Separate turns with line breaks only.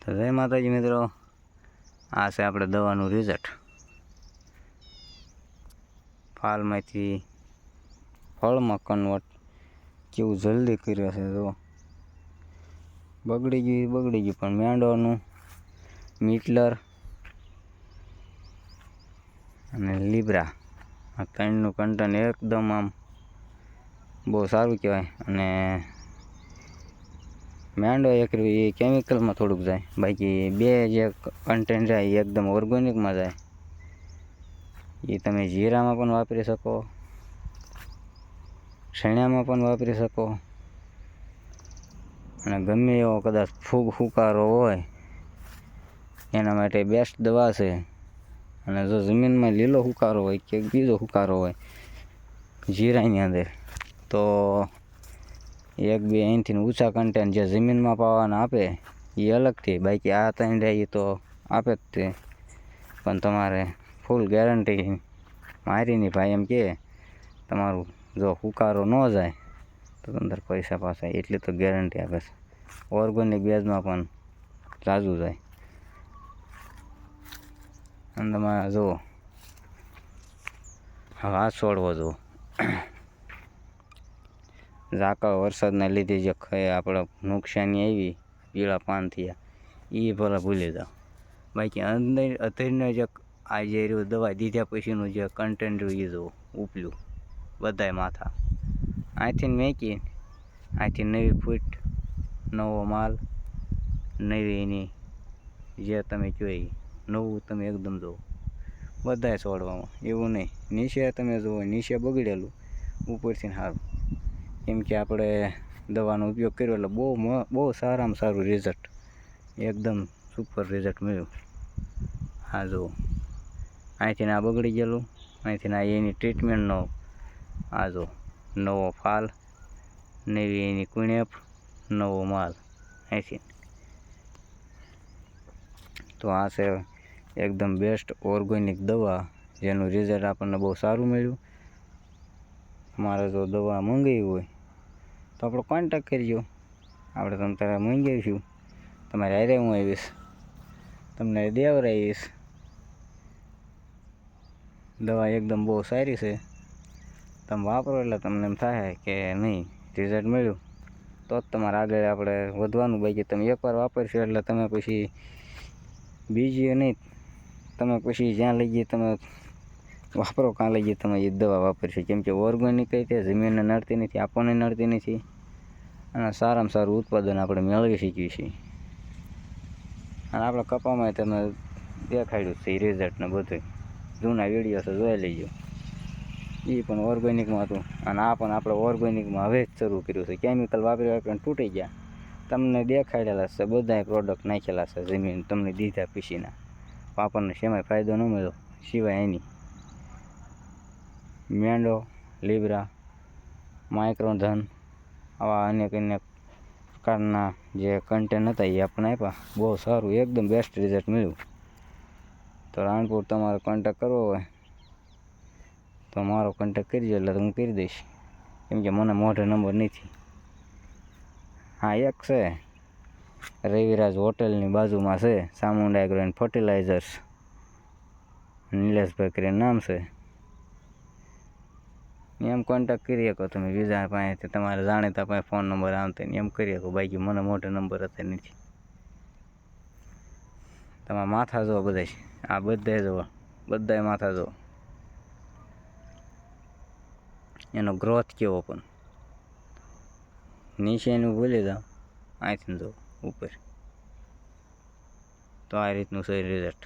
તો જય માતાજી મિત્રો, આ છે આપણે દવાનું રિઝલ્ટ. ફાલમાંથી ફળમાં કન્વર્ટ કેવું જલ્દી કર્યું છે. જો બગડી ગયું પણ મેંડોનું મીટલર અને લીબ્રા આ ત્રણનું કન્ટેન્ટ એકદમ આમ બહુ સારું કહેવાય. અને મેંડો એક એ કેમિકલમાં થોડુંક જાય, બાકી બે જે કન્ટેન્ટ જાય એ એકદમ ઓર્ગેનિકમાં જાય. એ તમે જીરામાં પણ વાપરી શકો, શેણામાં પણ વાપરી શકો, અને ગમે એવો કદાચ ફૂગ ફૂકારો હોય એના માટે બેસ્ટ દવા છે. અને જો જમીનમાં લીલો હુકારો હોય કે બીજો હુકારો હોય જીરાની અંદર, તો એક બે અહીંથી ઊંચા કન્ટેન્ટ જે જમીનમાં પાવાના આપે એ અલગથી, બાકી આ ત્રણ રહે એ તો આપે જ તે. પણ તમારે ફૂલ ગેરંટી મારીની ભાઈ એમ કે તમારું જો હુકારો ન જાય તો અંદર પૈસા પાછા, એટલી તો ગેરંટી આપે છે. ઓર્ગેનિક બેઝમાં પણ જાજુ જાય. અને તમારે જુઓ હવે આ છોડવો જુઓ, ઝાકળ વરસાદના લીધે જે આપણે નુકસાની આવી, પીળા પાન થયા, એ ભલે ભૂલી જાઓ. બાકી અંદર અત્યારનો જે આ જે રહ્યું દવા દીધા પછીનું જે કન્ટેન્ટ રહ્યું એ જુઓ, ઉપલું બધાય માથા અહીંથી મેકી, અહીંથી નવી ફૂટ, નવો માલ, નવી એની જે તમે જોઈ નવું તમે એકદમ જુઓ બધાય છોડવામાં. એવું નહીં નીચે તમે જુઓ, નીચે બગડેલું, ઉપરથી સારું. કેમ કે આપણે દવાનો ઉપયોગ કર્યો એટલે બહુ સારામાં સારું રિઝલ્ટ, એકદમ સુપર રિઝલ્ટ મળ્યું. હા જુઓ, અહીંથી આ બગડી ગયેલું, અહીંથી આ એની ટ્રીટમેન્ટનો આ જો નવો ફાલ, નવી એની કુણેપ, નવો માલ અહીંથી. તો આ છે એકદમ બેસ્ટ ઓર્ગેનિક દવા, જેનું રિઝલ્ટ આપણને બહુ સારું મળ્યું. તમારે જો દવા મંગાવી હોય તો આપણો કોન્ટેક કરજો, આપણે તમે તારે મંગાવીશું. તમારે હારે હું આવીશ, તમને દેવરાવીશ. દવા એકદમ બહુ સારી છે, તમે વાપરો એટલે તમને એમ થાય કે નહીં રિઝલ્ટ મળ્યું તો જ તમારે આગળ આપણે વધવાનું. બાકી તમે એકવાર વાપરશો એટલે તમે પછી બીજી નહીં, તમે પછી જ્યાં લઈ જઈએ તમે વાપરો કાં લઈ જઈએ તમે એ દવા વાપરશો. કેમ કે ઓર્ગેનિક કઈ તે જમીનને નડતી નથી, આપણને નડતી નથી, અને સારામાં સારું ઉત્પાદન આપણે મેળવી શકીએ છીએ. અને આપણે કપામાં તમે દેખાડ્યું છે એ રિઝલ્ટને બધું, જૂના વિડીયો છે જોઈ લેજો, એ પણ ઓર્ગેનિકમાં હતું. અને આ પણ આપણે ઓર્ગેનિકમાં હવે જ શરૂ કર્યું છે. કેમિકલ વાપરીને તૂટી ગયા, તમને દેખાડેલા છે બધાય પ્રોડક્ટ નાખેલા છે જમીન તમને દીધા પછીના. આપણને શેમાં ફાયદો ન મળ્યો સિવાય એની મેંડો, લીબ્રા, માઇક્રોધન આવા અનેક પ્રકારના જે કન્ટેન્ટ હતા એ આપણને આપ્યા. બહુ સારું એકદમ બેસ્ટ રિઝલ્ટ મળ્યું. તો રાણપુર તમારે કોન્ટેક કરવો હોય તો મારો કોન્ટેક કરજો એટલે હું કરી દઈશ. કેમ કે મને મોઢે નંબર નથી. હા એક છે રવિરાજ હોટલની બાજુમાં છે, ચામુંડા એગ્રો એન્ડ ફર્ટિલાઇઝર્સ, નિલેશભાઈ કરીને નામ છે. એમ કોન્ટેક કરી શકો તમે, બીજા પાસેથી તમારે જાણીતા પાસે ફોન નંબર આવતા ને એમ કરી શકો. બાકી મને મોટો નંબર અત્યારે નથી. તમારા માથા જુઓ બધા, આ બધા જુઓ, બધાય માથા જુઓ, એનો ગ્રોથ કેવો. પણ નીચેનું ભૂલી જાઓ, અહીંથી જુઓ ઉપર. તો આ રીતનું છે રિઝલ્ટ.